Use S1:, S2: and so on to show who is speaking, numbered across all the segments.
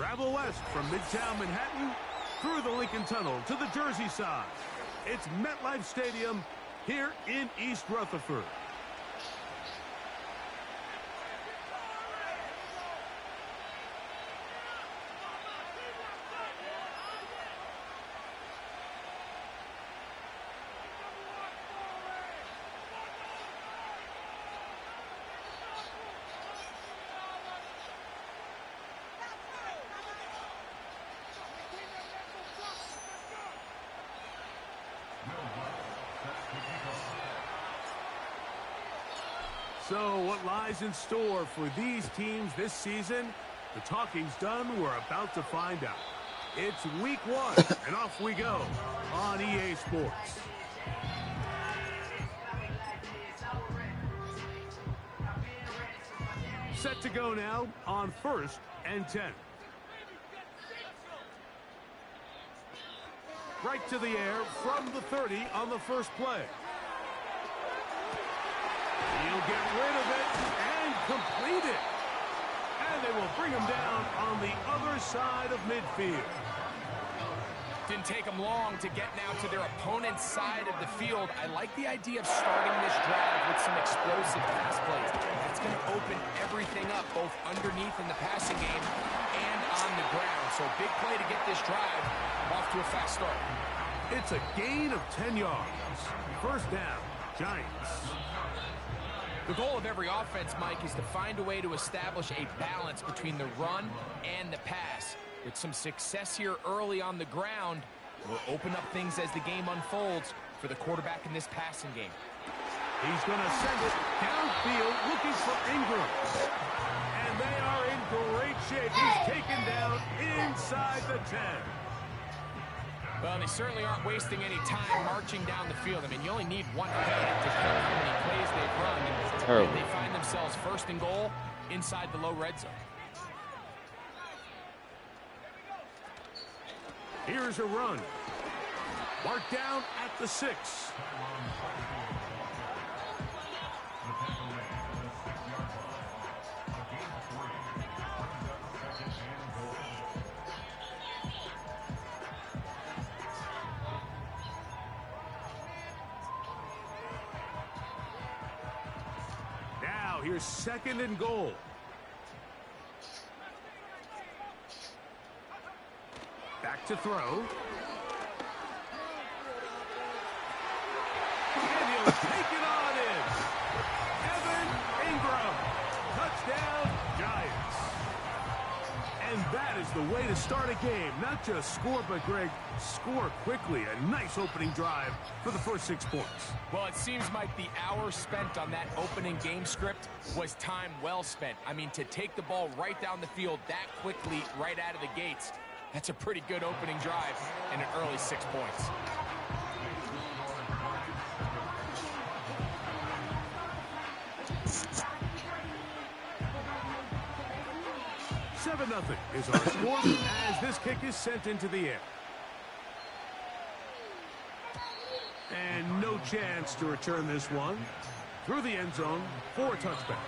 S1: Travel west from Midtown Manhattan through the Lincoln Tunnel to the Jersey side. It's MetLife Stadium here in East Rutherford. So what lies in store for these teams this season? The talking's done. We're about to find out. It's week 1, and off we go on EA Sports. Set to go now on 1st and 10. Right to the air from the 30 on the first play. He'll get rid of it and complete it. And they will bring him down on the other side of midfield.
S2: Didn't take them long to get now to their opponent's side of the field. I like the idea of starting this drive with some explosive pass plays. That's going to open everything up, both underneath in the passing game and on the ground. So big play to get this drive off to a fast start.
S1: It's a gain of 10 yards. First down, Giants.
S2: The goal of every offense, Mike, is to find a way to establish a balance between the run and the pass. With some success here early on the ground, we'll open up things as the game unfolds for the quarterback in this passing game.
S1: He's going to send it downfield looking for Ingram. And they are in great shape. He's taken down inside the 10.
S2: Well, they certainly aren't wasting any time marching down the field. I mean, you only need one hand to count how many plays they've run. And they find themselves first and goal inside the low red zone.
S1: Here's a run. Marked down at the 6. Now here's 2nd and goal. Back to throw. And he'll take it on in. Evan Ingram. Touchdown, Giants. And that is the way to start a game. Not just score, but, Greg, score quickly. A nice opening drive for the first 6 points.
S2: Well, it seems like the hour spent on that opening game script was time well spent. I mean, to take the ball right down the field that quickly right out of the gates, that's a pretty good opening drive and an early 6 points.
S1: Nothing is our score as this kick is sent into the air. And no chance to return this one through the end zone for a touchback.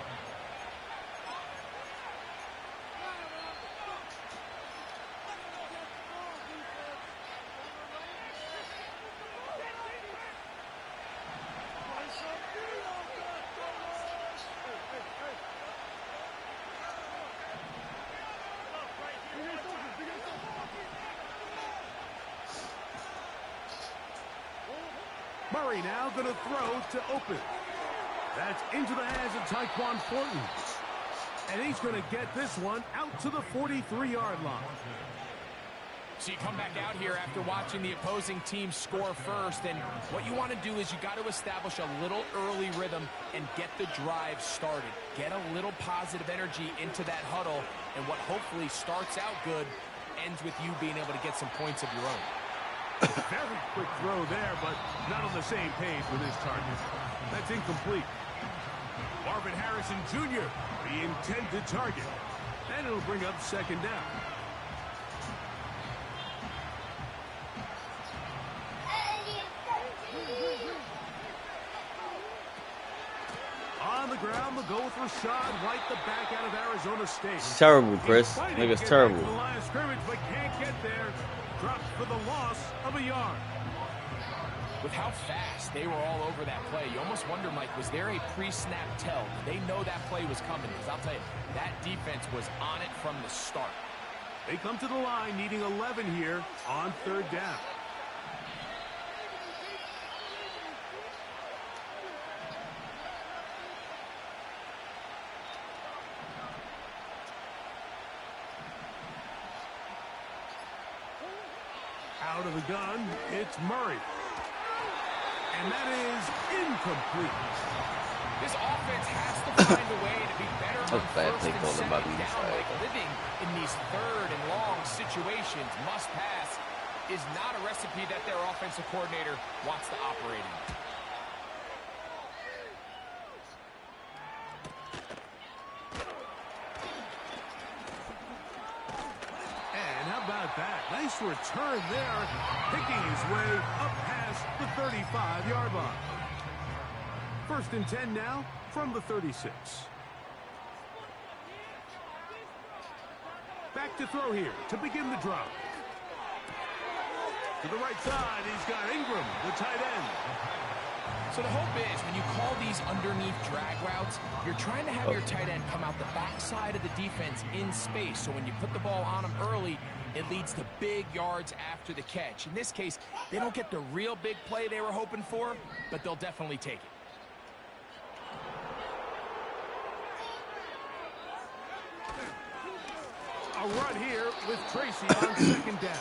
S1: Murray now going to throw to open. That's into the hands of Tyquan Thornton. And he's going to get this one out to the 43-yard line.
S2: So you come back out here after watching the opposing team score first, and what you want to do is you got to establish a little early rhythm and get the drive started. Get a little positive energy into that huddle, and what hopefully starts out good ends with you being able to get some points of your own.
S1: Very quick throw there, but not on the same page with his target. That's incomplete. Marvin Harrison Jr., the intended target. And it'll bring up 2nd down. On the ground, they'll go with Rashad White, the back out of Arizona State.
S3: It's terrible, Chris. Nigga's terrible.
S1: The line of scrimmage, but can't get there. Drops for the loss of a yard.
S2: With how fast they were all over that play, you almost wonder, Mike, was there a pre-snap tell? Did they know that play was coming? Because I'll tell you, that defense was on it from the start.
S1: They come to the line needing 11 here on third down. Out of the gun, it's Murray. And that is incomplete.
S2: This offense has to find a way to be better on first and second down. Like living in these third and long situations, must pass, is not a recipe that their offensive coordinator wants to operate in.
S1: That nice return there, picking his way up past the 35-yard line. First and 10 now from the 36. Back to throw here to begin the drive. To the right side, he's got Ingram, the tight end.
S2: So the hope is when you call these underneath drag routes, you're trying to have your tight end come out the backside of the defense in space. So when you put the ball on him early, it leads to big yards after the catch. In this case, they don't get the real big play they were hoping for, but they'll definitely take it.
S1: A run here with Tracy on second down.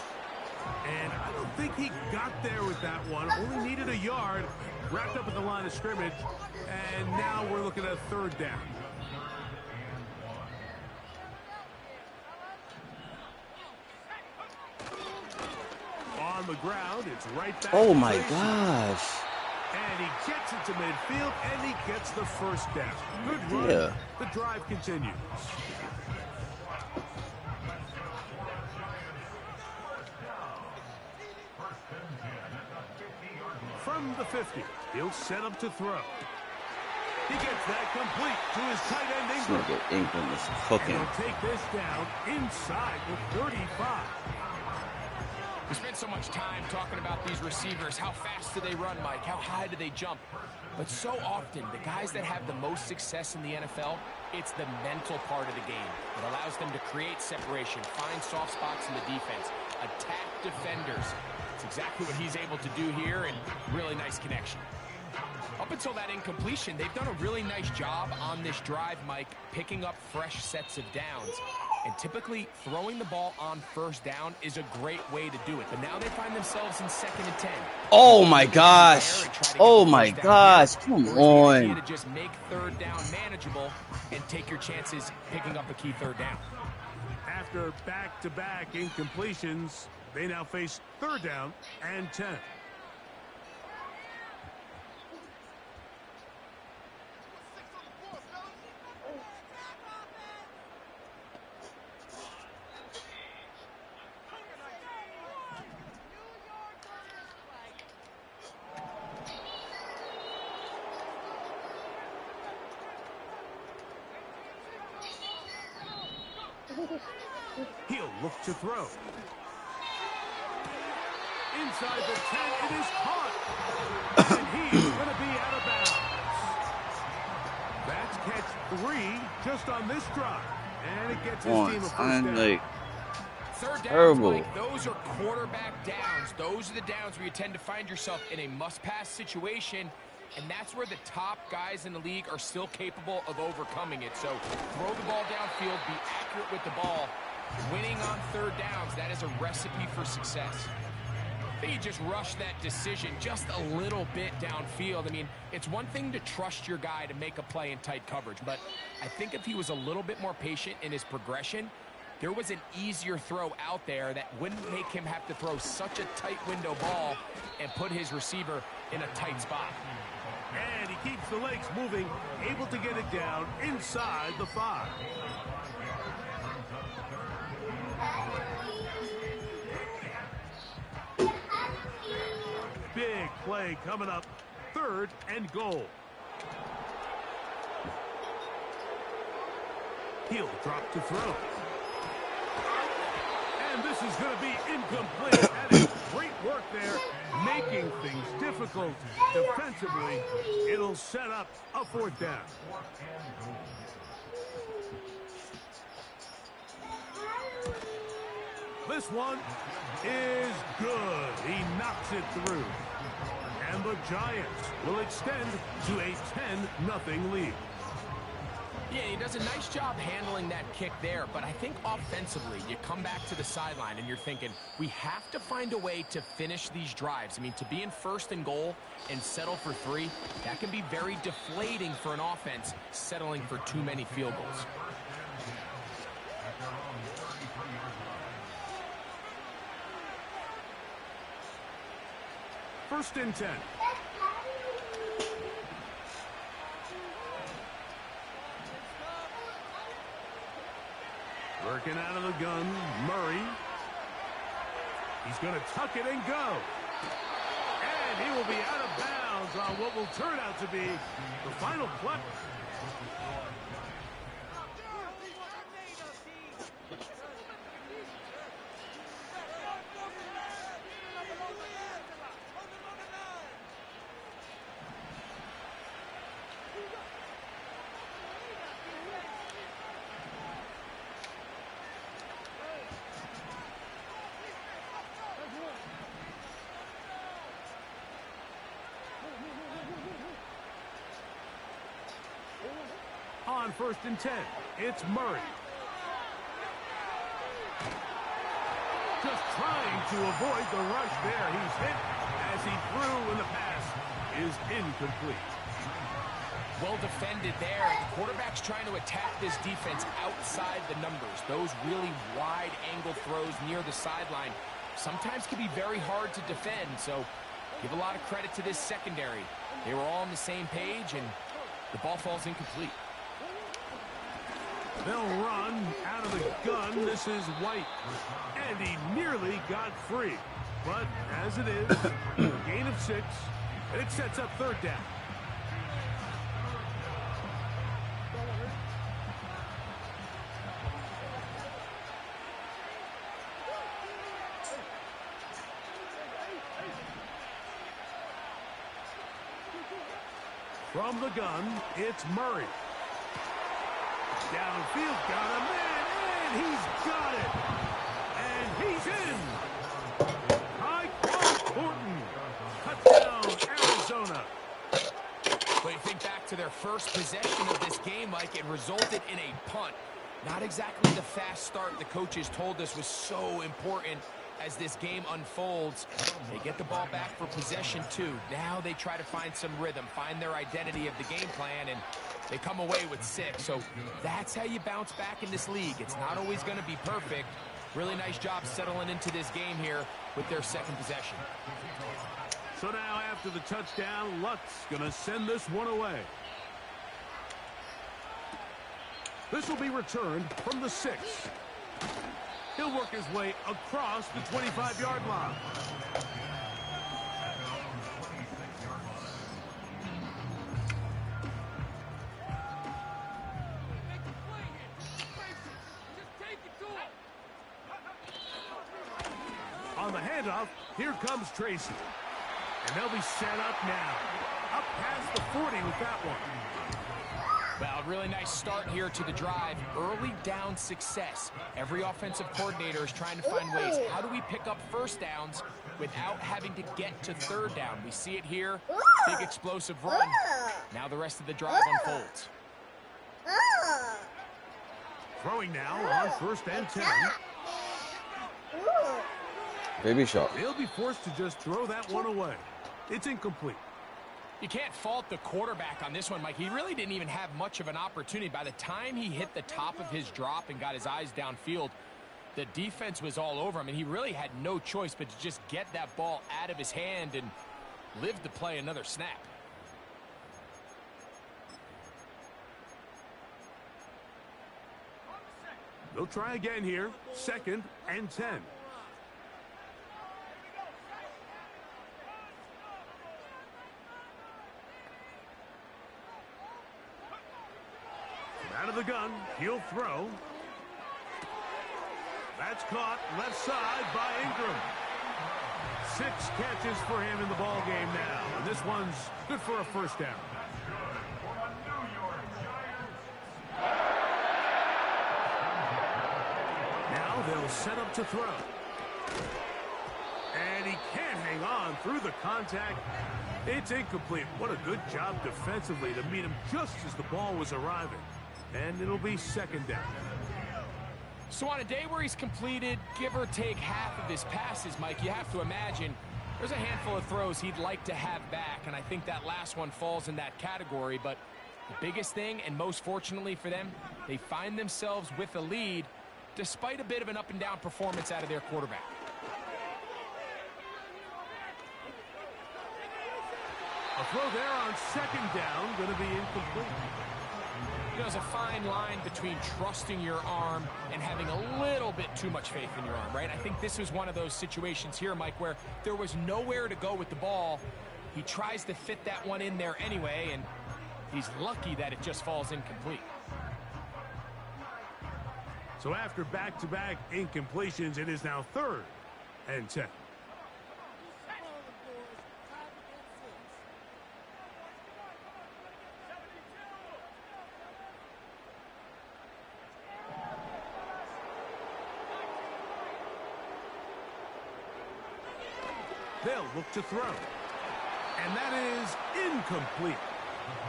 S1: And I don't think he got there with that one. Only needed a yard. Wrapped up at the line of scrimmage. And now we're looking at third down. On the ground, it's right back.
S3: Oh my gosh.
S1: And he gets it to midfield, and he gets the first down. Good run.
S3: Yeah.
S1: The drive continues. From the 50, he'll set up to throw. He gets that complete to his tight end, Ingram.
S3: Ingram is cooking.
S1: He'll take this down inside the 35.
S2: We spent so much time talking about these receivers. How fast do they run, Mike? How high do they jump? But so often, the guys that have the most success in the NFL, it's the mental part of the game. It allows them to create separation, find soft spots in the defense, attack defenders. It's exactly what he's able to do here, and really nice connection. Up until that incompletion, they've done a really nice job on this drive, Mike, picking up fresh sets of downs. And typically, throwing the ball on first down is a great way to do it. But now they find themselves in 2nd and 10.
S3: Oh my gosh. Oh my gosh. Come on.
S2: To just make third down manageable and take your chances picking up a key third down.
S1: After back-to-back incompletions, they now face third down and 10. He'll look to throw. Inside the 10, it is caught. And he's going to be out of bounds. That's catch 3 just on this drive. And it gets his team a first down.
S3: Like,
S2: third downs,
S3: terrible.
S2: Mike, those are quarterback downs. Those are the downs where you tend to find yourself in a must-pass situation. And that's where the top guys in the league are still capable of overcoming it. So throw the ball downfield, be accurate with the ball. Winning on third downs, that is a recipe for success. They just rush that decision just a little bit downfield. I mean, it's one thing to trust your guy to make a play in tight coverage, but I think if he was a little bit more patient in his progression, there was an easier throw out there that wouldn't make him have to throw such a tight window ball and put his receiver in a tight spot.
S1: And he keeps the legs moving, able to get it down inside the 5. Big play coming up, 3rd and goal. He'll drop to throw. And this is going to be incomplete. That is great work there, making things difficult defensively. It'll set up a 4th down. This one is good. He knocks it through. And the Giants will extend to a 10-0 lead.
S2: Yeah, he does a nice job handling that kick there, but I think offensively, you come back to the sideline and you're thinking, we have to find a way to finish these drives. I mean, to be in 1st and goal and settle for 3, that can be very deflating for an offense settling for too many field goals.
S1: First and 10. Working out of the gun, Murray. He's going to tuck it and go. And he will be out of bounds on what will turn out to be the final play. On 1st and 10, it's Murray. Just trying to avoid the rush there. He's hit as he threw, and the pass is incomplete.
S2: Well defended there. The quarterback's trying to attack this defense outside the numbers. Those really wide angle throws near the sideline sometimes can be very hard to defend. So give a lot of credit to this secondary. They were all on the same page, and the ball falls incomplete.
S1: They'll run out of the gun. This is White. And he nearly got free. But as it is, a gain of 6, and it sets up 3rd down. From the gun, it's Murray. Downfield, got a man, and he's got it. And he's in. High Horton. Touchdown, Arizona.
S2: But you think back to their first possession of this game, Mike, it resulted in a punt. Not exactly the fast start the coaches told us was so important as this game unfolds. They get the ball back for possession 2. Now they try to find some rhythm, find their identity of the game plan, and they come away with 6. So that's how you bounce back in this league. It's not always going to be perfect. Really nice job settling into this game here with their 2nd possession.
S1: So now after the touchdown, Luck's going to send this one away. This will be returned from the 6. He'll work his way across the 25-yard line. On the handoff, here comes Tracy. And they'll be set up now. Up past the 40 with that one.
S2: Well, really nice start here to the drive. Early down success. Every offensive coordinator is trying to find ways. How do we pick up 1st downs without having to get to 3rd down? We see it here. Big explosive run. Now the rest of the drive unfolds.
S1: Throwing now on 1st and 10.
S3: Baby shot.
S1: They'll be forced to just throw that one away. It's incomplete.
S2: You can't fault the quarterback on this one, Mike. He really didn't even have much of an opportunity. By the time he hit the top of his drop and got his eyes downfield, the defense was all over him, and he really had no choice but to just get that ball out of his hand and live to play another snap.
S1: They'll try again here. 2nd and 10. Out of the gun, he'll throw. That's caught left side by Ingram. 6 catches for him in the ball game now, and this one's good for a first down. Now they'll set up to throw. And he can't hang on through the contact. It's incomplete. What a good job defensively to meet him just as the ball was arriving. And it'll be second down.
S2: So on a day where he's completed, give or take half of his passes, Mike, you have to imagine there's a handful of throws he'd like to have back, and I think that last one falls in that category. But the biggest thing, and most fortunately for them, they find themselves with a lead despite a bit of an up-and-down performance out of their quarterback.
S1: A throw there on second down, going to be incomplete.
S2: You know, there's a fine line between trusting your arm and having a little bit too much faith in your arm, right? I think this was one of those situations here, Mike, where there was nowhere to go with the ball. He tries to fit that one in there anyway, and he's lucky that it just falls incomplete.
S1: So after back-to-back incompletions, it is now 3rd and 10. They'll look to throw. And that is incomplete.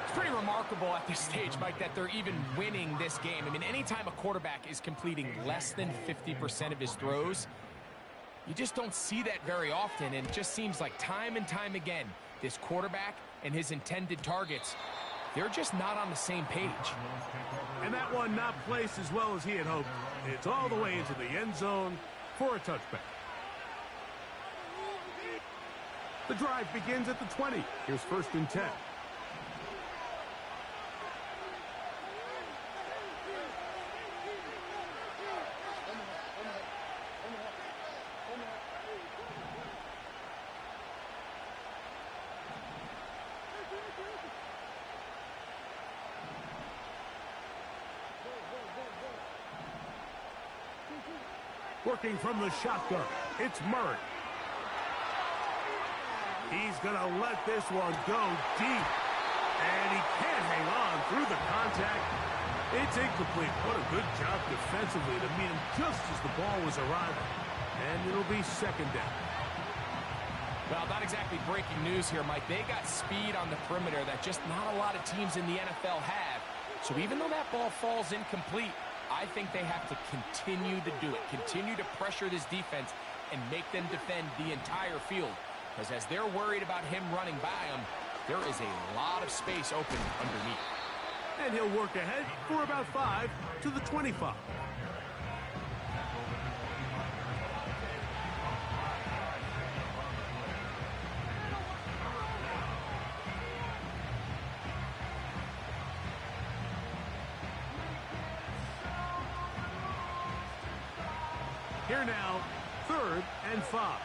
S2: It's pretty remarkable at this stage, Mike, that they're even winning this game. I mean, anytime a quarterback is completing less than 50% of his throws, you just don't see that very often. And it just seems like time and time again, this quarterback and his intended targets, they're just not on the same page.
S1: And that one not placed as well as he had hoped. It's all the way into the end zone for a touchback. The drive begins at the 20. Here's 1st and 10. Working from the shotgun, it's Murray. He's going to let this one go deep. And he can't hang on through the contact. It's incomplete. What a good job defensively to meet him just as the ball was arriving. And it'll be second down.
S2: Well, not exactly breaking news here, Mike. They got speed on the perimeter that just not a lot of teams in the NFL have. So even though that ball falls incomplete, I think they have to continue to do it. Continue to pressure this defense and make them defend the entire field. Because as they're worried about him running by them, there is a lot of space open underneath.
S1: And he'll work ahead for about 5 to the 25. Here now, 3rd and 5.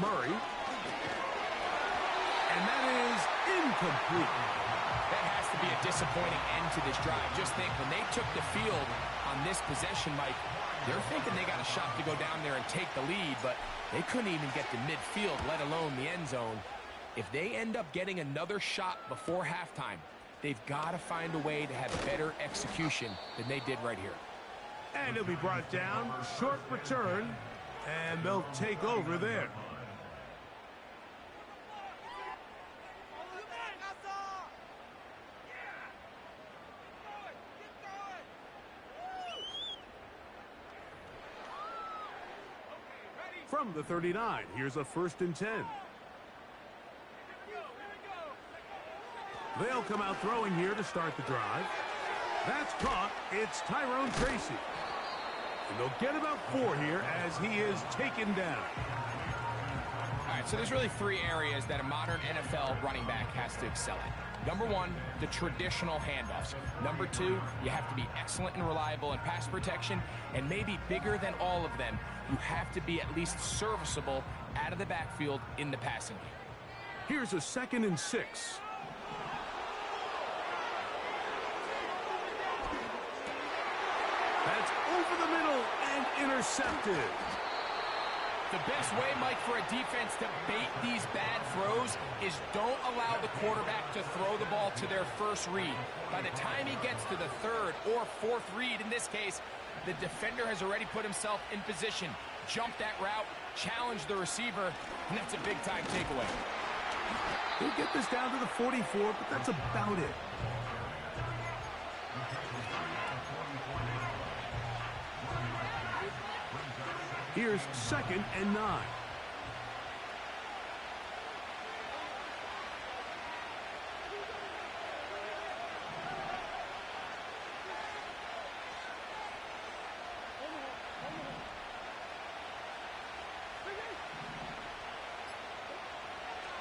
S1: Murray. And that is incomplete.
S2: That has to be a disappointing end to this drive. Just think, when they took the field on this possession, Mike, they're thinking they got a shot to go down there and take the lead, but they couldn't even get to midfield, let alone the end zone. If they end up getting another shot before halftime, they've got to find a way to have better execution than they did right here.
S1: And he'll be brought down, short return, and they'll take over there. From the 39, here's a 1st and 10. They'll come out throwing here to start the drive. That's caught. It's Tyrone Tracy. And they'll get about 4 here as he is taken down.
S2: All right, so there's really 3 areas that a modern NFL running back has to excel at. Number one, the traditional handoffs. Number two, you have to be excellent and reliable in pass protection, and maybe bigger than all of them, you have to be at least serviceable out of the backfield in the passing game.
S1: Here's a 2nd and 6. That's over the middle and intercepted.
S2: The best way, Mike, for a defense to bait these bad throws is don't allow the quarterback to throw the ball to their first read. By the time he gets to the 3rd or 4th read, in this case, the defender has already put himself in position, jumped that route, challenged the receiver, and that's a big-time takeaway.
S1: He'll get this down to the 44, but that's about it. Here's 2nd and 9.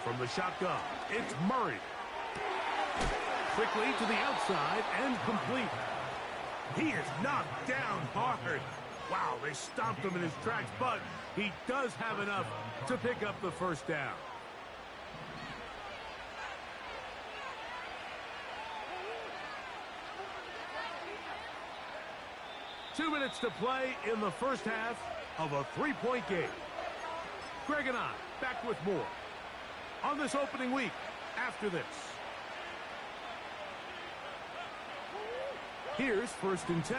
S1: From the shotgun, it's Murray. Quickly to the outside and complete. He is knocked down hard. Wow, they stopped him in his tracks, but he does have enough to pick up the first down. Two minutes to play in the first half of a 3-point game. Greg and I back with more on this opening week after this. Here's 1st and 10.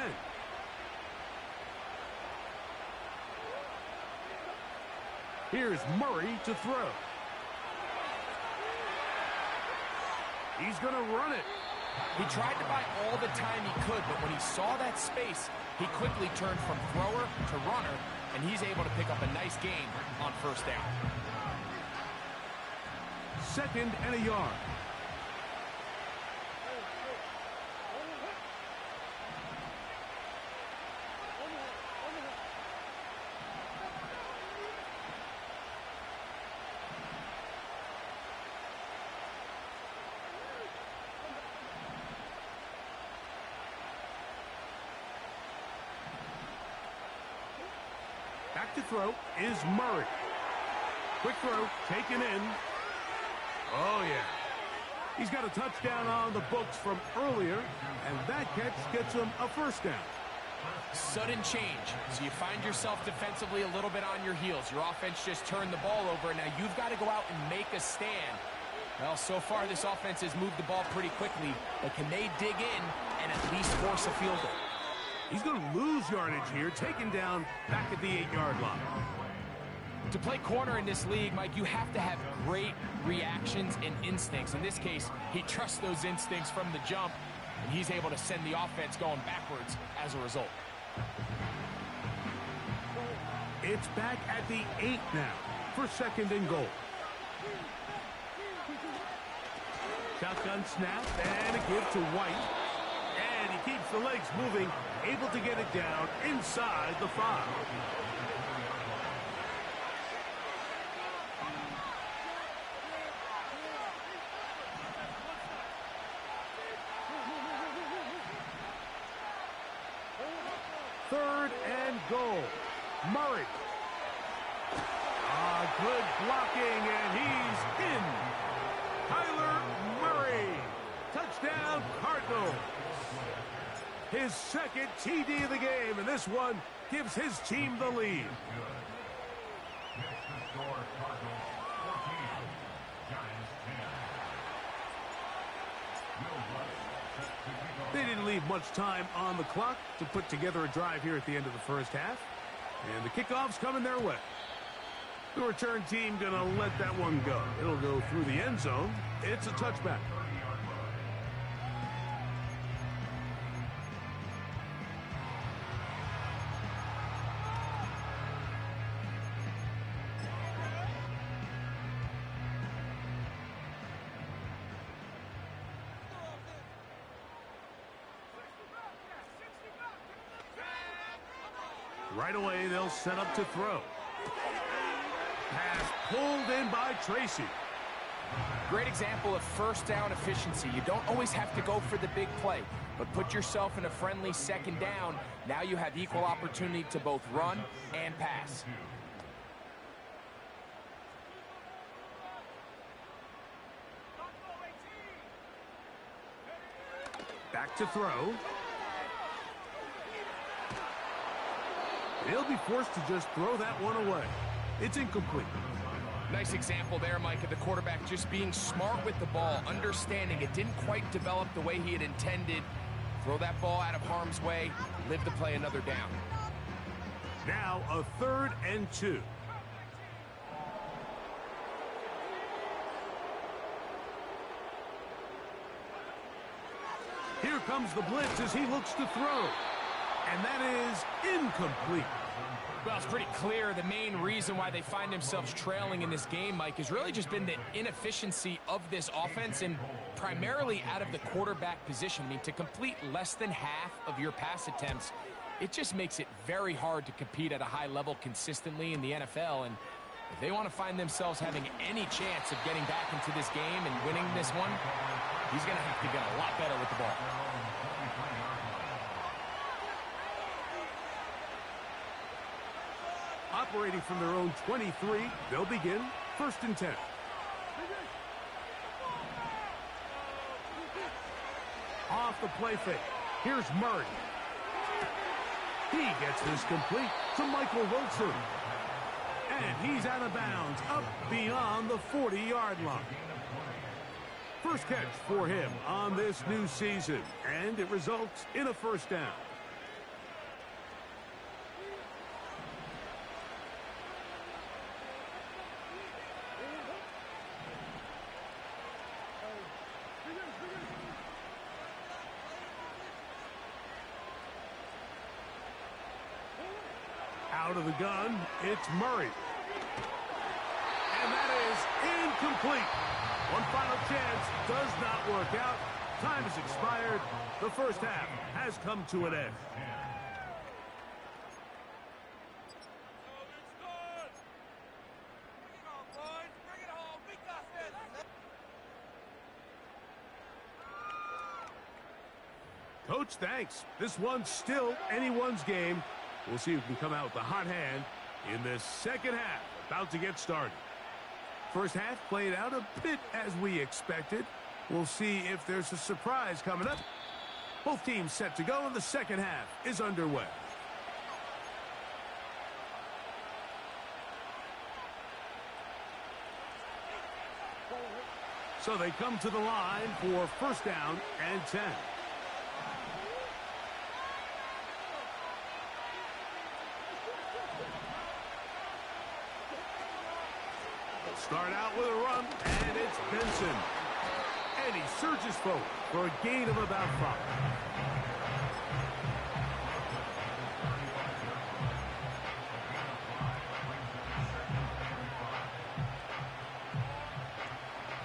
S1: Here's Murray to throw. He's going to run it.
S2: He tried to buy all the time he could, but when he saw that space, he quickly turned from thrower to runner, and he's able to pick up a nice gain on 1st down.
S1: 2nd and a yard. Back to throw is Murray. Quick throw, taken in. Oh, yeah. He's got a touchdown on the books from earlier, and that catch gets him a 1st down.
S2: Sudden change. So you find yourself defensively a little bit on your heels. Your offense just turned the ball over, and now you've got to go out and make a stand. Well, so far this offense has moved the ball pretty quickly, but can they dig in and at least force a field goal?
S1: He's going to lose yardage here, taken down back at the 8-yard line.
S2: To play corner in this league, Mike, you have to have great reactions and instincts. In this case, he trusts those instincts from the jump, and he's able to send the offense going backwards as a result.
S1: It's back at the 8 now for 2nd and goal. Shotgun snap and a give to White. And he keeps the legs moving, able to get it down inside the 5. Third and goal. Murray. Good blocking, and he's in. Kyler Murray. Touchdown, Cardinals. His 2nd TD of the game, and this one gives his team the lead. They didn't leave much time on the clock to put together a drive here at the end of the first half. And the kickoff's coming their way. The return team going to let that one go. It'll go through the end zone. It's a touchback. Right away, they'll set up to throw. Pass pulled in by Tracy.
S2: Great example of first down efficiency. You don't always have to go for the big play, but put yourself in a friendly second down. Now you have equal opportunity to both run and pass.
S1: Back to throw. He'll be forced to just throw that one away. It's incomplete.
S2: Nice example there, Mike, of the quarterback just being smart with the ball, understanding it didn't quite develop the way he had intended. Throw that ball out of harm's way, live to play another down.
S1: Now a 3rd and 2. Here comes the blitz as he looks to throw. And that is incomplete.
S2: Well, it's pretty clear the main reason why they find themselves trailing in this game, Mike, has really just been the inefficiency of this offense and primarily out of the quarterback position. I mean, to complete less than half of your pass attempts, it just makes it very hard to compete at a high level consistently in the NFL. And if they want to find themselves having any chance of getting back into this game and winning this one, he's going to have to get a lot better with the ball.
S1: Operating from their own 23, they'll begin 1st and 10. Off the play fake. Here's Murray. He gets this complete to Michael Wilson. And he's out of bounds, up beyond the 40-yard line. First catch for him on this new season, and it results in a 1st down. Out of the gun, it's Murray. And that is incomplete. One final chance does not work out. Time has expired. The first half has come to an end. Coach, thanks. This one's still anyone's game. We'll see who can come out with the hot hand in this second half. About to get started. First half played out a bit as we expected. We'll see if there's a surprise coming up. Both teams set to go, and the second half is underway. So they come to the line for 1st down and 10. Start out with a run, and it's Benson. And he surges forward for a gain of about 5.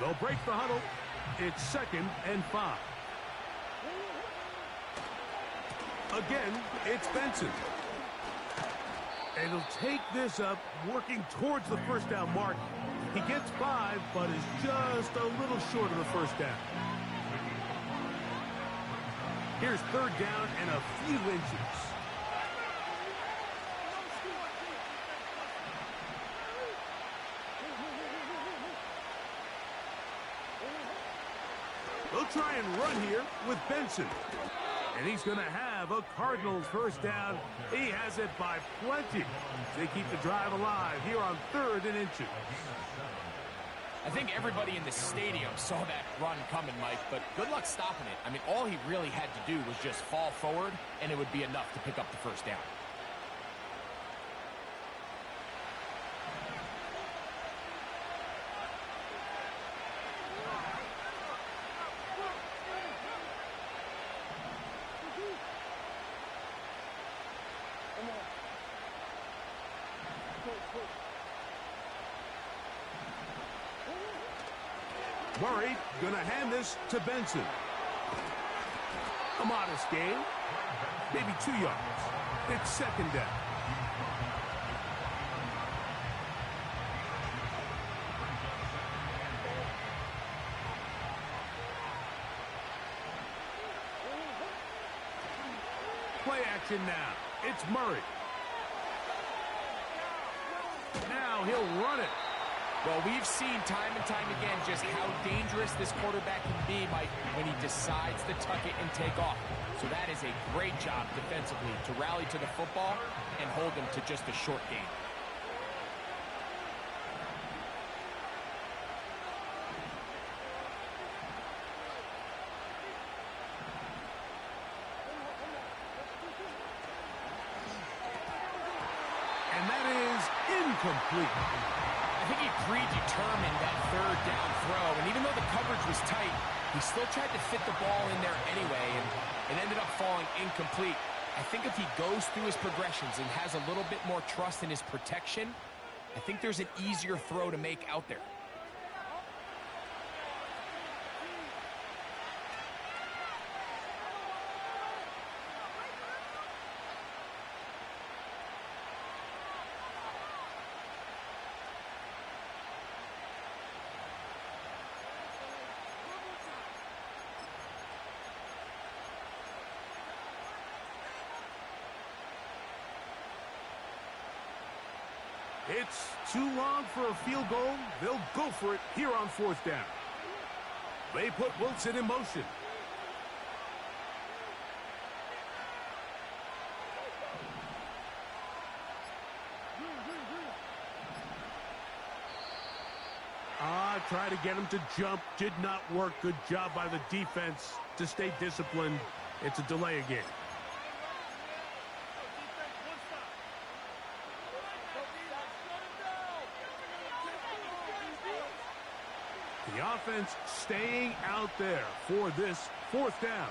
S1: They'll break the huddle. It's 2nd and 5. Again, it's Benson. And he'll take this up, working towards the 1st down mark. He gets 5, but is just a little short of the 1st down. Here's 3rd down and a few inches. They'll try and run here with Benson. And he's going to have a Cardinals 1st down. He has it by plenty. They keep the drive alive here on 3rd and inches.
S2: I think everybody in the stadium saw that run coming, Mike, but good luck stopping it. I mean, all he really had to do was just fall forward, and it would be enough to pick up the 1st down.
S1: Murray going to hand this to Benson. A modest gain, maybe 2 yards. It's 2nd down. Play action now. It's Murray. Now he'll run it.
S2: Well, we've seen time and time again just how dangerous this quarterback can be, Mike, when he decides to tuck it and take off. So that is a great job defensively to rally to the football and hold them to just a short gain.
S1: And that is incomplete.
S2: I think he predetermined that third down throw, and even though the coverage was tight, he still tried to fit the ball in there anyway, and it ended up falling incomplete. I think if he goes through his progressions and has a little bit more trust in his protection, I think there's an easier throw to make out there.
S1: It's too long for a field goal. They'll go for it here on fourth down. They put Wilson in motion. Try to get him to jump. Did not work. Good job by the defense to stay disciplined. It's a delay again. The offense staying out there for this fourth down.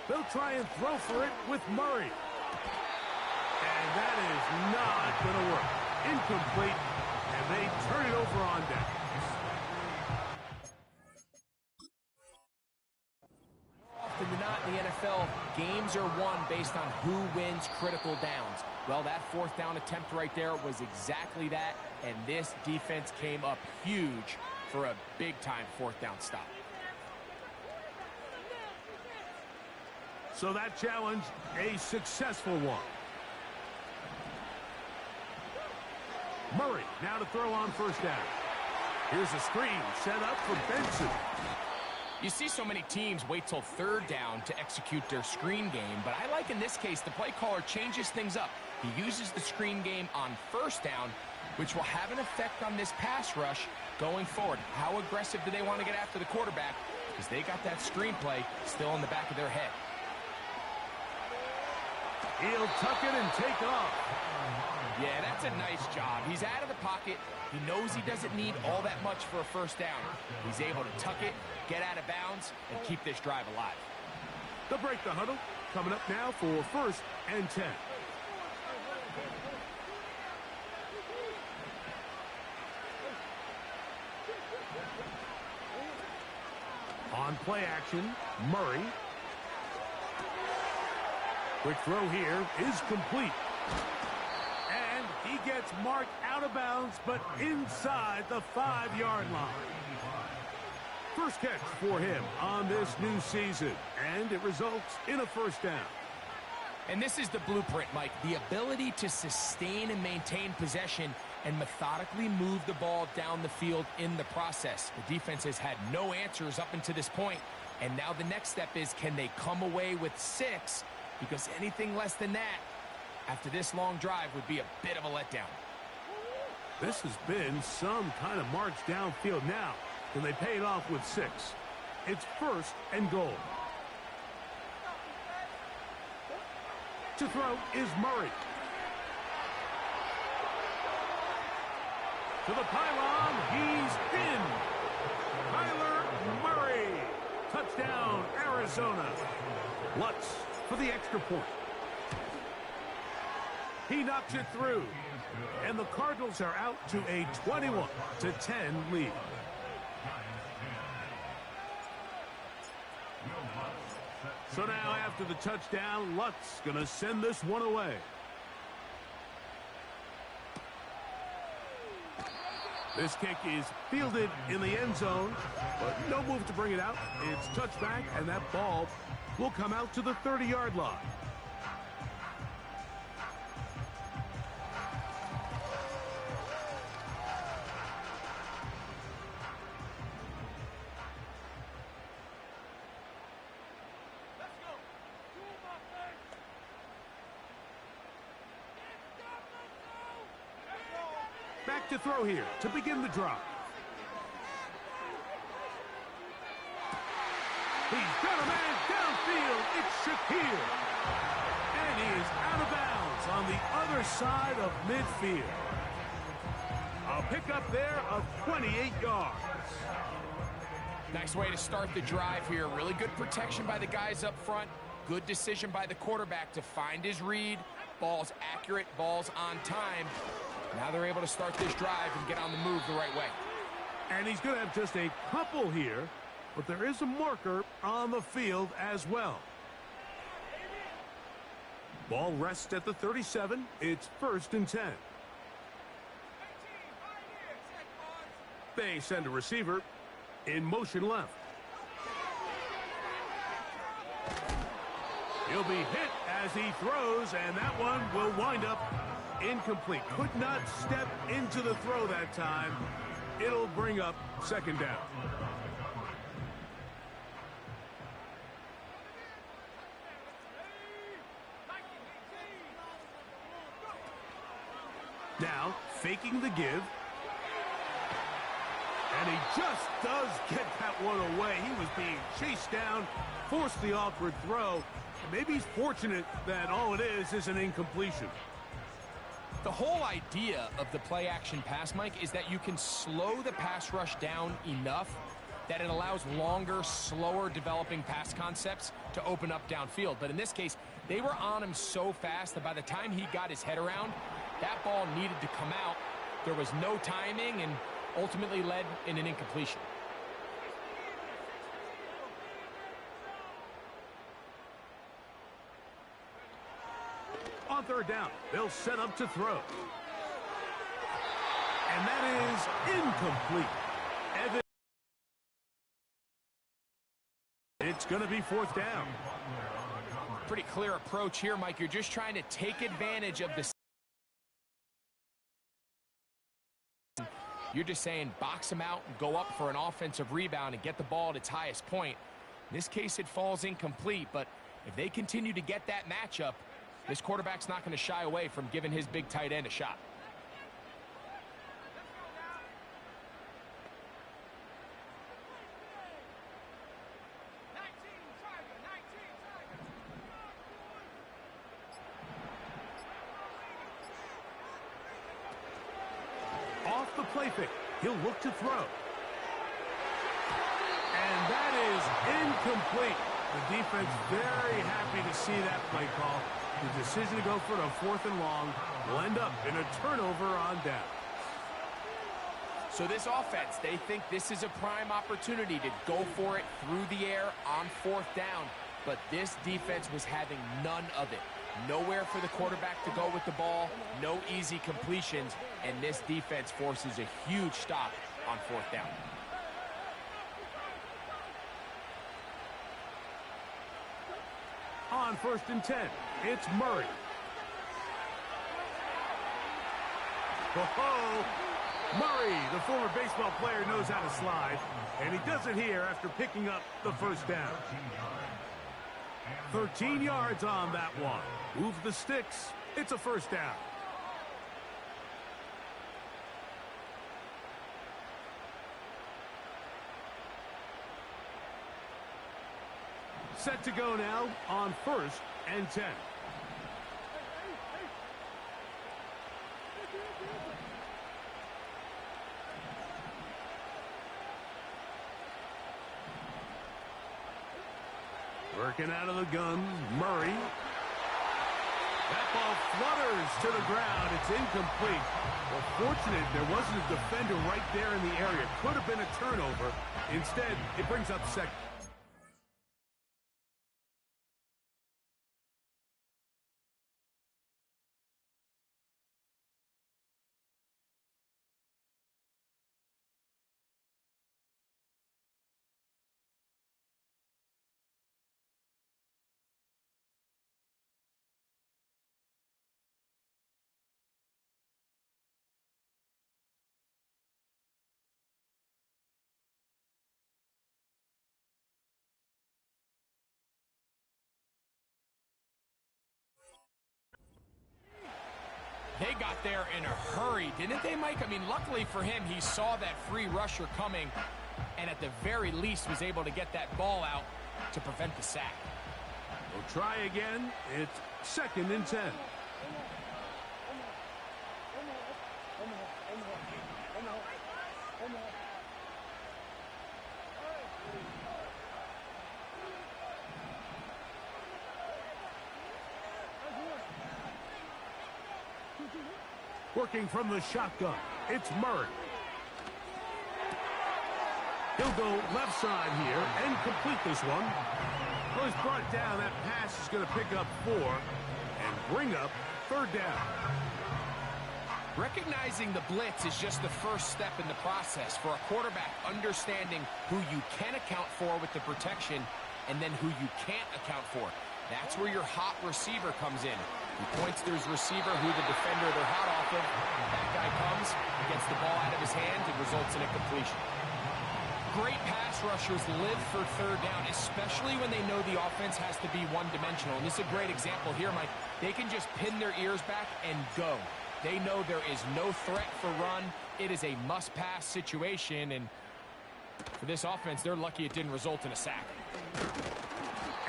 S1: They'll try and throw for it with Murray. And that is not going to work. Incomplete, and they turn it over on down.
S2: Often than not in the NFL, games are won based on who wins critical downs. Well, that fourth down attempt right there was exactly that, and this defense came up huge for a big-time fourth down stop.
S1: So that challenge, a successful one. Murray now to throw on first down. Here's a screen set up for Benson.
S2: You see so many teams wait till third down to execute their screen game, but I like in this case the play caller changes things up. He uses the screen game on first down, which will have an effect on this pass rush going forward. How aggressive do they want to get after the quarterback? Because they got that screen play still in the back of their head.
S1: He'll tuck it and take off.
S2: Yeah, that's a nice job. He's out of the pocket. He knows he doesn't need all that much for a first down. He's able to tuck it, get out of bounds, and keep this drive alive.
S1: They'll break the huddle. Coming up now for 1st and 10. On play action, Murray. Quick throw here is complete. And he gets marked out of bounds, but inside the 5-yard line. First catch for him on this new season, and it results in a first down.
S2: And this is the blueprint, Mike. The ability to sustain and maintain possession and methodically move the ball down the field in the process. The defense has had no answers up until this point, and now the next step is, can they come away with 6? Because anything less than that, after this long drive, would be a bit of a letdown.
S1: This has been some kind of march downfield now. Can they pay it off with 6? It's 1st and goal. To throw is Murray. To the pylon, he's in. Kyler Murray. Touchdown, Arizona. Lutz for the extra point. He knocks it through. And the Cardinals are out to a 21-10 lead. So now after the touchdown, Luck's going to send this one away. This kick is fielded in the end zone, but no move to bring it out. It's touchback, and that ball will come out to the 30-yard line. Back to throw here to begin the drive. He's got a man downfield. It's Shakir. And he is out of bounds on the other side of midfield. A pickup there of 28 yards.
S2: Nice way to start the drive here. Really good protection by the guys up front. Good decision by the quarterback to find his read. Ball's accurate, ball's on time. Now they're able to start this drive and get on the move the right way.
S1: And he's going to have just a couple here, but there is a marker on the field as well. Ball rests at the 37. It's 1st and 10. They send a receiver in motion left. He'll be hit as he throws, and that one will wind up incomplete. Could not step into the throw that time. It'll bring up 2nd down. Now, faking the give. And he just does get that one away. He was being chased down, forced the awkward throw. Maybe he's fortunate that all it is an incompletion.
S2: The whole idea of the play-action pass, Mike, is that you can slow the pass rush down enough that it allows longer, slower developing pass concepts to open up downfield. But in this case, they were on him so fast that by the time he got his head around, that ball needed to come out. There was no timing and ultimately led in an incompletion.
S1: On 3rd down, they'll set up to throw. And that is incomplete. Evan. It's going to be 4th down.
S2: Pretty clear approach here, Mike. You're just trying to take advantage of the... You're just saying box him out and go up for an offensive rebound and get the ball at its highest point. In this case, it falls incomplete, but if they continue to get that matchup, this quarterback's not going to shy away from giving his big tight end a shot.
S1: Off the play fake, he'll look to throw. And that is incomplete. The defense very happy to see that play call. The decision to go for it on 4th and long will end up in a turnover on down.
S2: So this offense, they think this is a prime opportunity to go for it through the air on 4th down. But this defense was having none of it. Nowhere for the quarterback to go with the ball, no easy completions, and this defense forces a huge stop on 4th down.
S1: On 1st and 10, it's Murray. Oh, Murray, the former baseball player, knows how to slide, and he does it here after picking up the 1st down. 13 yards on that one. Move the sticks. It's a 1st down. Set to go now on 1st and 10. Working out of the gun, Murray. That ball flutters to the ground. It's incomplete. Well, fortunate there wasn't a defender right there in the area. Could have been a turnover. Instead, it brings up second.
S2: They got there in a hurry, didn't they, Mike? I mean, luckily for him, he saw that free rusher coming and at the very least was able to get that ball out to prevent the sack.
S1: We'll try again. It's 2nd and 10. Working from the shotgun, it's Murray. He'll go left side here and complete this one. Well, he's brought down. That pass is going to pick up 4 and bring up 3rd down.
S2: Recognizing the blitz is just the first step in the process for a quarterback, understanding who you can account for with the protection and then who you can't account for. That's where your hot receiver comes in. He points to his receiver, who the defender they're hot off of. That guy comes, gets the ball out of his hand, and results in a completion. Great pass rushers live for 3rd down, especially when they know the offense has to be one-dimensional. And this is a great example here, Mike. They can just pin their ears back and go. They know there is no threat for run. It is a must-pass situation, and for this offense, they're lucky it didn't result in a sack.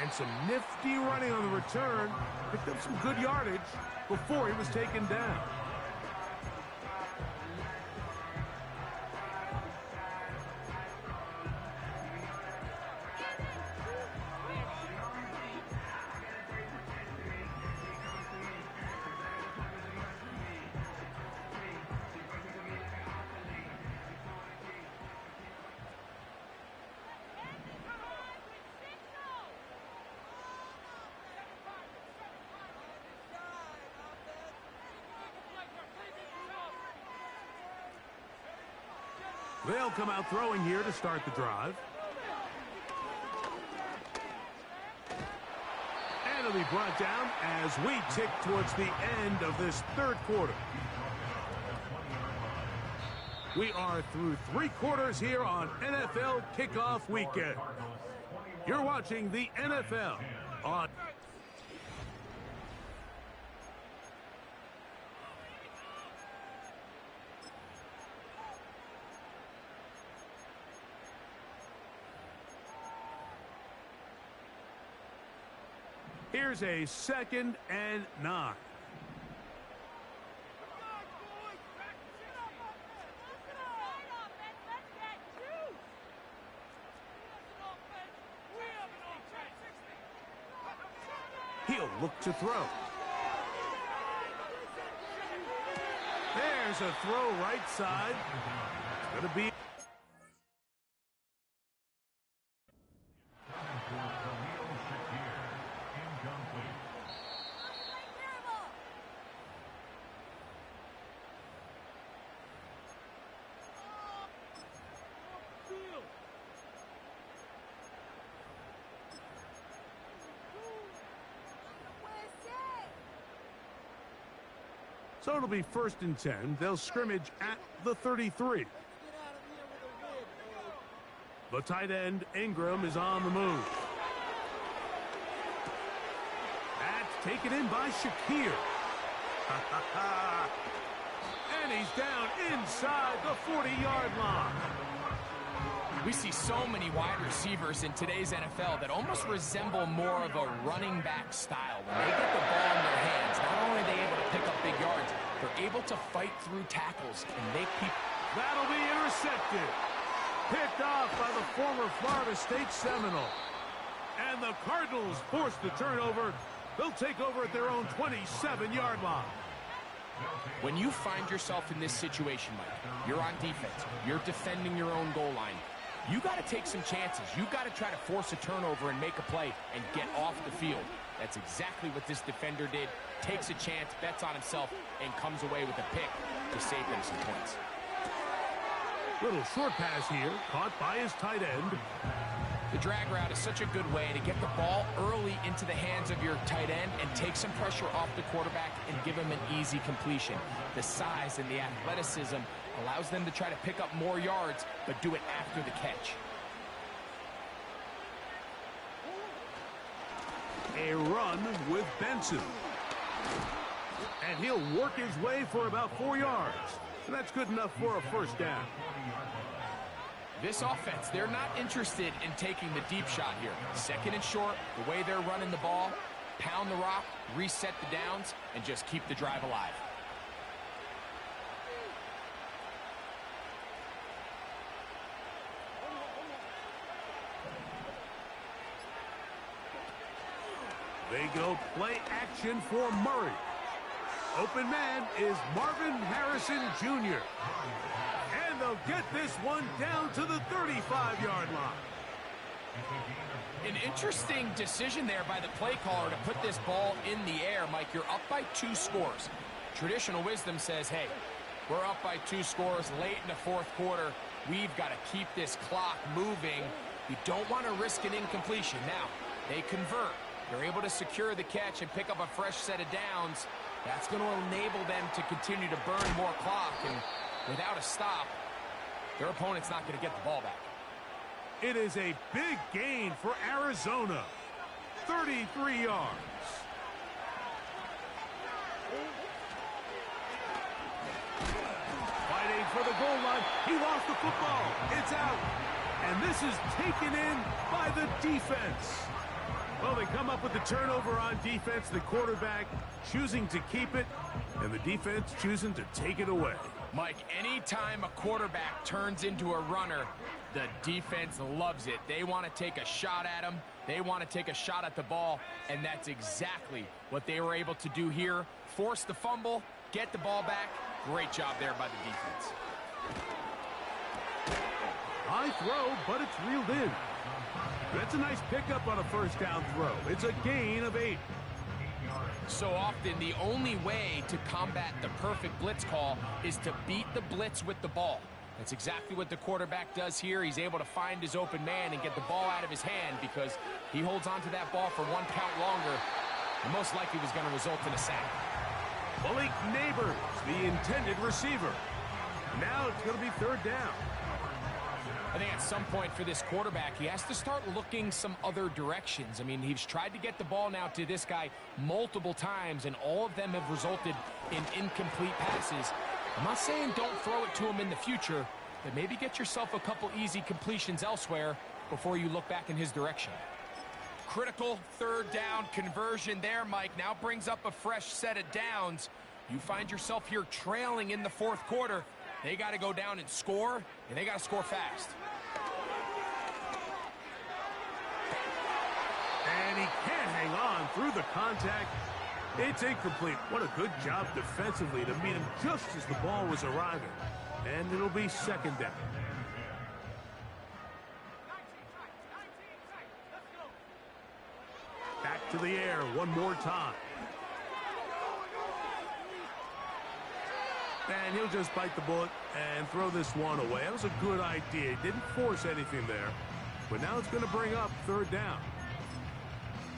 S1: And some nifty running on the return. Picked up some good yardage before he was taken down. They'll come out throwing here to start the drive. And it'll be brought down as we tick towards the end of this 3rd quarter. We are through 3 quarters here on NFL Kickoff Weekend. You're watching the NFL on... Here's a 2nd and 9. He'll look to throw. There's a throw right side. It's going to be... So it'll be 1st and 10. They'll scrimmage at the 33. The tight end, Ingram, is on the move. That's taken in by Shakir. And he's down inside the 40-yard line.
S2: We see so many wide receivers in today's NFL that almost resemble more of a running back style. When they get the ball in their hands, not only are they able to pick up big yards, they're able to fight through tackles and make people...
S1: That'll be intercepted. Picked off by the former Florida State Seminole. And the Cardinals force the turnover They'll take over at their own 27-yard line.
S2: When you find yourself in this situation, Mike, you're on defense, you're defending your own goal line, you got to take some chances. You got to try to force a turnover and make a play and get off the field. That's exactly what this defender did. Takes a chance, bets on himself, and comes away with a pick to save them some points.
S1: Little short pass here, caught by his tight end.
S2: The drag route is such a good way to get the ball early into the hands of your tight end and take some pressure off the quarterback and give him an easy completion. The size and the athleticism allows them to try to pick up more yards, but do it after the catch.
S1: A run with Benson. And he'll work his way for about 4 yards. And that's good enough for a first down.
S2: This offense, they're not interested in taking the deep shot here. Second and short, the way they're running the ball, pound the rock, reset the downs, and just keep the drive alive.
S1: They go play action for Murray. Open man is Marvin Harrison Jr. And they'll get this one down to the 35-yard line.
S2: An interesting decision there by the play caller to put this ball in the air. Mike, you're up by 2 scores. Traditional wisdom says, hey, we're up by 2 scores late in the fourth quarter. We've got to keep this clock moving. We don't want to risk an incompletion. Now, they convert. They're able to secure the catch and pick up a fresh set of downs. That's going to enable them to continue to burn more clock. And without a stop, their opponent's not going to get the ball back.
S1: It is a big gain for Arizona. 33 yards. Fighting for the goal line. He lost the football. It's out. And this is taken in by the defense. Well, they come up with the turnover on defense. The quarterback choosing to keep it, and the defense choosing to take it away.
S2: Mike, anytime a quarterback turns into a runner, the defense loves it. They want to take a shot at him. They want to take a shot at the ball, and that's exactly what they were able to do here. Force the fumble, get the ball back. Great job there by the defense.
S1: High throw, but it's reeled in. That's a nice pickup on a first down throw. It's a gain of 8.
S2: So often, the only way to combat the perfect blitz call is to beat the blitz with the ball. That's exactly what the quarterback does here. He's able to find his open man and get the ball out of his hand because he holds on to that ball for 1 count longer. And most likely was going to result in a sack.
S1: Malik Neighbors, the intended receiver. Now it's going to be 3rd down.
S2: I think at some point for this quarterback, he has to start looking some other directions. I mean, he's tried to get the ball now to this guy multiple times, and all of them have resulted in incomplete passes. I'm not saying don't throw it to him in the future, but maybe get yourself a couple easy completions elsewhere before you look back in his direction. Critical 3rd down conversion there, Mike. Now brings up a fresh set of downs. You find yourself here trailing in the 4th quarter. They got to go down and score, and they got to score fast.
S1: And he can't hang on through the contact. It's incomplete. What a good job defensively to meet him just as the ball was arriving. And it'll be 2nd down. Back to the air one more time. And he'll just bite the bullet and throw this one away. That was a good idea. He didn't force anything there. But now it's going to bring up 3rd down.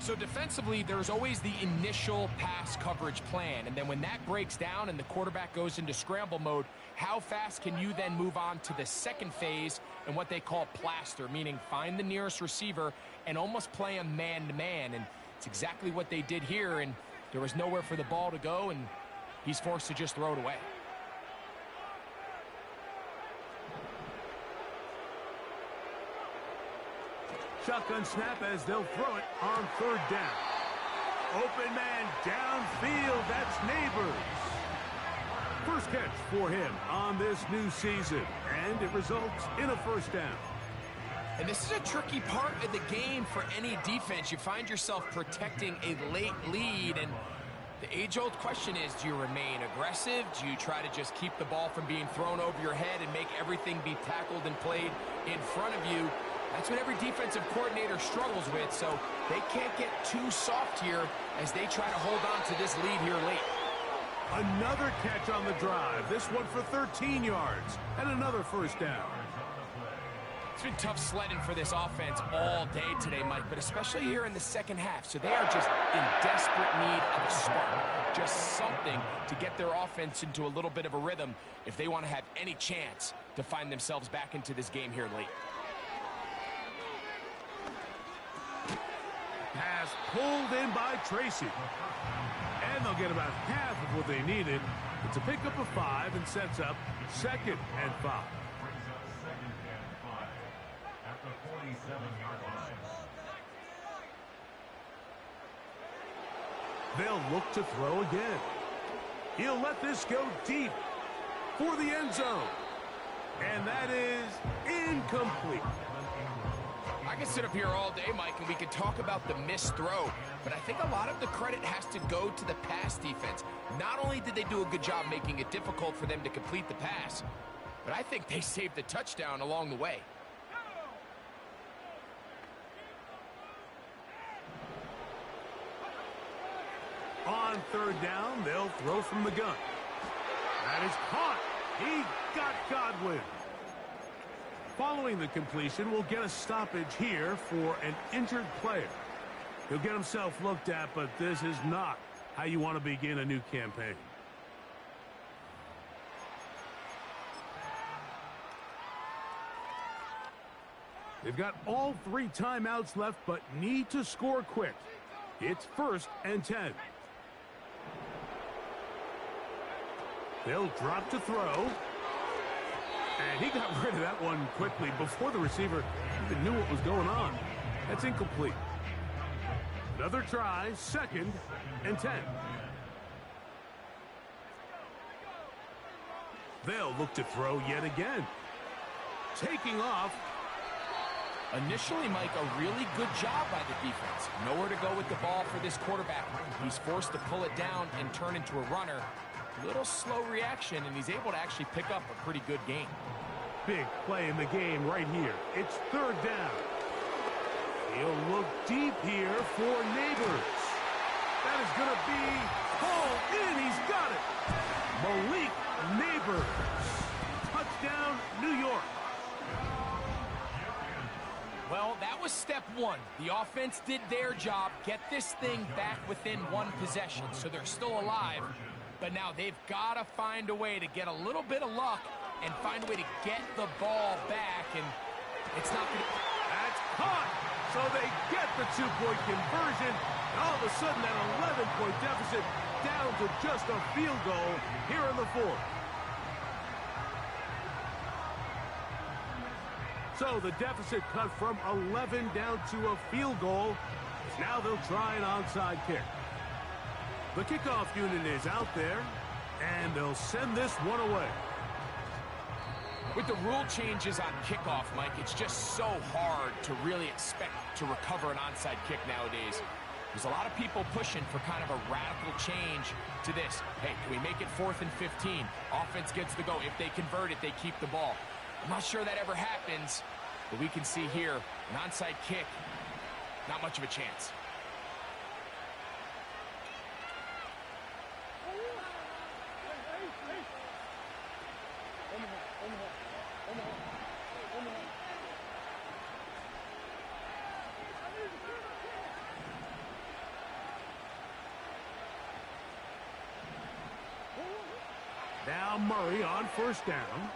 S2: So defensively, there's always the initial pass coverage plan. And then when that breaks down and the quarterback goes into scramble mode, how fast can you then move on to the second phase and what they call plaster, meaning find the nearest receiver and almost play a man-to-man. And it's exactly what they did here. And there was nowhere for the ball to go, and he's forced to just throw it away.
S1: Shotgun snap as they'll throw it on 3rd down. Open man downfield. That's Neighbors. First catch for him on this new season, and it results in a 1st down.
S2: And this is a tricky part of the game for any defense. You find yourself protecting a late lead, and the age-old question is, do you remain aggressive? Do you try to just keep the ball from being thrown over your head and make everything be tackled and played in front of you? That's what every defensive coordinator struggles with, so they can't get too soft here as they try to hold on to this lead here late.
S1: Another catch on the drive, this one for 13 yards, and another first down.
S2: It's been tough sledding for this offense all day today, Mike, but especially here in the second half. So they are just in desperate need of a spark, just something to get their offense into a little bit of a rhythm if they want to have any chance to find themselves back into this game here late.
S1: Pass pulled in by Tracy. And they'll get about half of what they needed. It's a pickup of 5 and sets up 2nd and 5. They'll look to throw again. He'll let this go deep for the end zone. And that is incomplete.
S2: I can sit up here all day, Mike, and we can talk about the missed throw, but I think a lot of the credit has to go to the pass defense. Not only did they do a good job making it difficult for them to complete the pass, but I think they saved the touchdown along the way.
S1: On 3rd down, they'll throw from the gun. That is caught. He got Godwin. Following the completion, we'll get a stoppage here for an injured player. He'll get himself looked at, but this is not how you want to begin a new campaign. They've got all 3 timeouts left, but need to score quick. It's 1st and 10. They'll drop to throw. And he got rid of that one quickly before the receiver even knew what was going on. That's incomplete. Another try, 2nd and 10. They'll look to throw yet again. Taking off.
S2: Initially, Mike, a really good job by the defense. Nowhere to go with the ball for this quarterback. He's forced to pull it down and turn into a runner. Little slow reaction, and he's able to actually pick up a pretty good gain.
S1: Big play in the game right here. It's 3rd down. He'll look deep here for Neighbors. That is going to be hauled in. He's got it. Malik Neighbors. Touchdown, New York.
S2: Well, that was step 1. The offense did their job, get this thing back within 1 possession, so they're still alive. But now they've got to find a way to get a little bit of luck and find a way to get the ball back, and it's not going to...
S1: That's caught! So they get the 2-point conversion, and all of a sudden that 11-point deficit down to just a field goal here in the 4th. So the deficit cut from 11 down to a field goal. Now they'll try an onside kick. The kickoff unit is out there, and they'll send this one away.
S2: With the rule changes on kickoff, Mike, it's just so hard to really expect to recover an onside kick nowadays. There's a lot of people pushing for kind of a radical change to this. Hey, can we make it 4th and 15? Offense gets the go. If they convert it, they keep the ball. I'm not sure that ever happens, but we can see here an onside kick, not much of a chance.
S1: Now Murray on 1st down.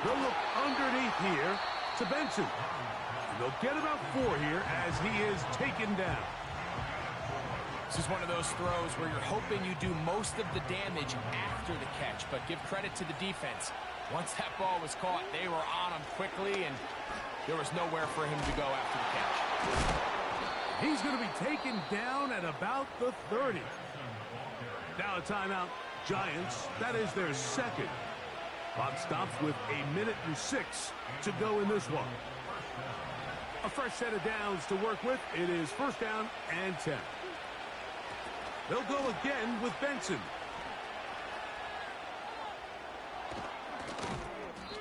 S1: They'll look underneath here to Benson. And they'll get about 4 here as he is taken down.
S2: This is one of those throws where you're hoping you do most of the damage after the catch, but give credit to the defense. Once that ball was caught, they were on him quickly, and there was nowhere for him to go after the catch.
S1: He's going to be taken down at about the 30. Now a timeout. Giants, that is their 2nd. Clock stops with 1:06 to go in this one. A fresh set of downs to work with. It is first down and 10. They'll go again with Benson.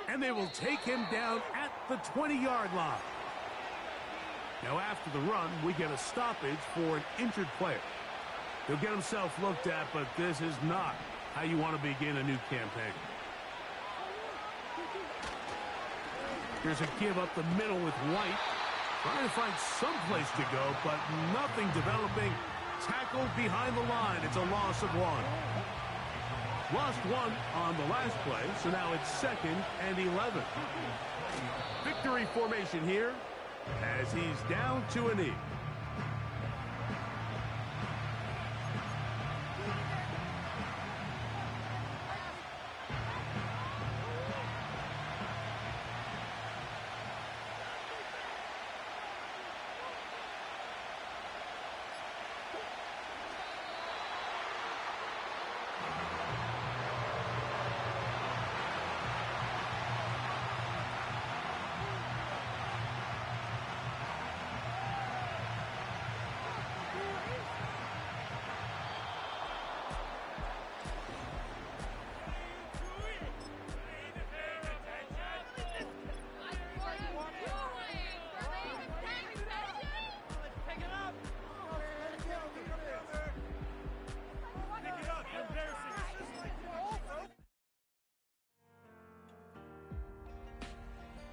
S1: And they will take him down at the 20-yard line. Now after the run, we get a stoppage for an injured player. He'll get himself looked at, but this is not how you want to begin a new campaign. Here's a give up the middle with White. Trying to find some place to go, but nothing developing. Tackled behind the line. It's a loss of 1. Lost 1 on the last play, so now it's 2nd and 11. Victory formation here as he's down to a knee.